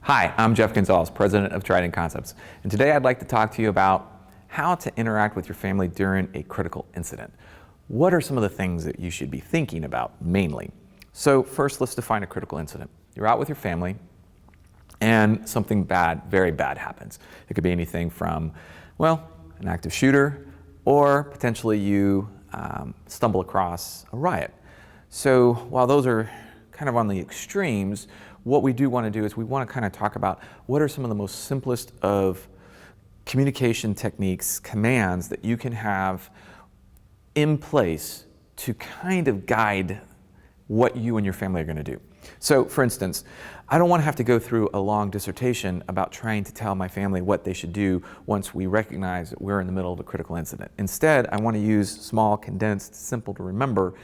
Hi, I'm Jeff Gonzalez, president of Trident Concepts, and today I'd like to talk to you about how to interact with your family during a critical incident. What are some of the things that you should be thinking about mainly? So first, let's define a critical incident. You're out with your family and something bad, very bad happens. It could be anything from, well, an active shooter, or potentially you stumble across a riot. So while those are kind of on the extremes, what we do want to do is we want to kind of talk about what are some of the most simplest of communication techniques, commands that you can have in place to kind of guide what you and your family are going to do. So for instance, I don't want to have to go through a long dissertation about trying to tell my family what they should do once we recognize that we're in the middle of a critical incident. Instead, I want to use small, condensed, simple to remember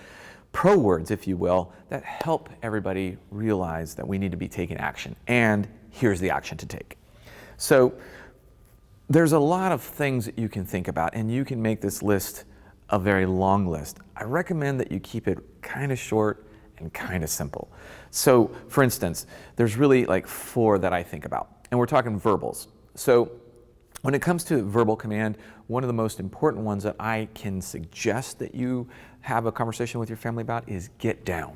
pro words, if you will, that help everybody realize that we need to be taking action, and here's the action to take. So there's a lot of things that you can think about, and you can make this list a very long list. I recommend that you keep it kind of short and kind of simple. So for instance, there's really like 4 that I think about, and we're talking verbals. So when it comes to verbal command, one of the most important ones that I can suggest that you have a conversation with your family about is get down.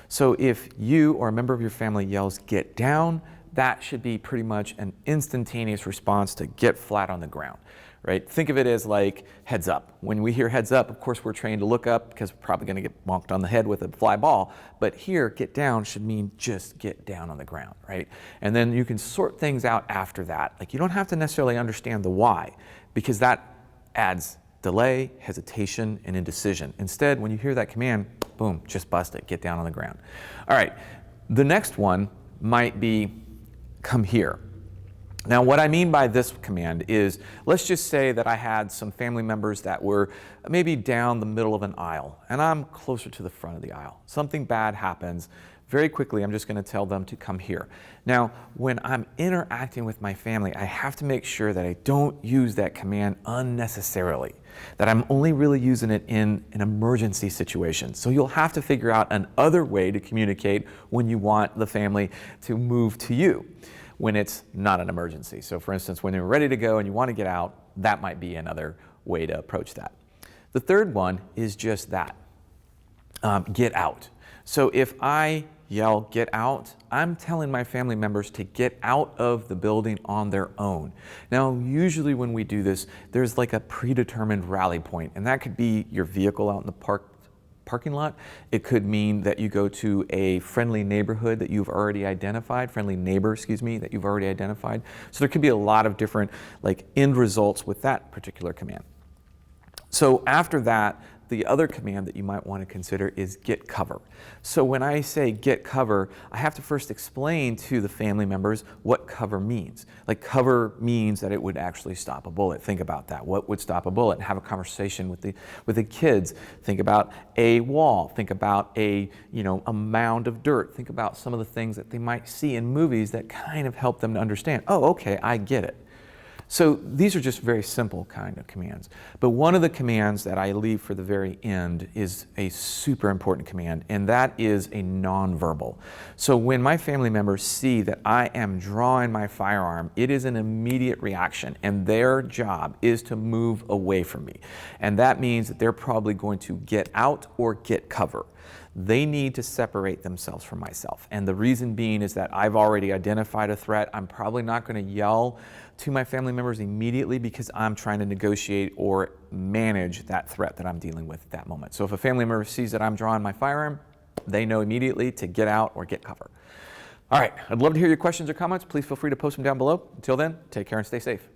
So if you or a member of your family yells get down, that should be pretty much an instantaneous response to get flat on the ground, right? Think of it as like heads up. When we hear heads up, of course we're trained to look up because we're probably going to get bonked on the head with a fly ball. But here, get down should mean just get down on the ground, right? And then you can sort things out after that. Like you don't have to necessarily understand the why, because that adds delay, hesitation, and indecision. Instead, when you hear that command, boom, just bust it, get down on the ground. All right, the next one might be come here. Now, what I mean by this command is, let's just say that I had some family members that were maybe down the middle of an aisle, and I'm closer to the front of the aisle. Something bad happens. Very quickly, I'm just going to tell them to come here. Now, when I'm interacting with my family, I have to make sure that I don't use that command unnecessarily, that I'm only really using it in an emergency situation. So you'll have to figure out another way to communicate when you want the family to move to you, when it's not an emergency. So for instance, when you're ready to go and you want to get out, that might be another way to approach that. The third one is just that, get out. So if I yell, get out, I'm telling my family members to get out of the building on their own. Now, usually when we do this, there's like a predetermined rally point, and that could be your vehicle out in the parking lot. It could mean that you go to a friendly neighborhood that you've already identified, friendly neighbor, excuse me, that you've already identified. So there could be a lot of different like end results with that particular command. So after that, the other command that you might want to consider is get cover. So when I say get cover, I have to first explain to the family members what cover means. Like cover means that it would actually stop a bullet. Think about that. What would stop a bullet? Have a conversation with the kids. Think about a wall. Think about a mound of dirt. Think about some of the things that they might see in movies that kind of help them to understand. Oh, okay, I get it. So these are just very simple kind of commands. But one of the commands that I leave for the very end is a super important command, and that is a nonverbal. So when my family members see that I am drawing my firearm, it is an immediate reaction, and their job is to move away from me. And that means that they're probably going to get out or get cover. They need to separate themselves from myself. And the reason being is that I've already identified a threat. I'm probably not going to yell to my family members immediately because I'm trying to negotiate or manage that threat that I'm dealing with at that moment. So if a family member sees that I'm drawing my firearm, they know immediately to get out or get cover. All right, I'd love to hear your questions or comments. Please feel free to post them down below. Until then, take care and stay safe.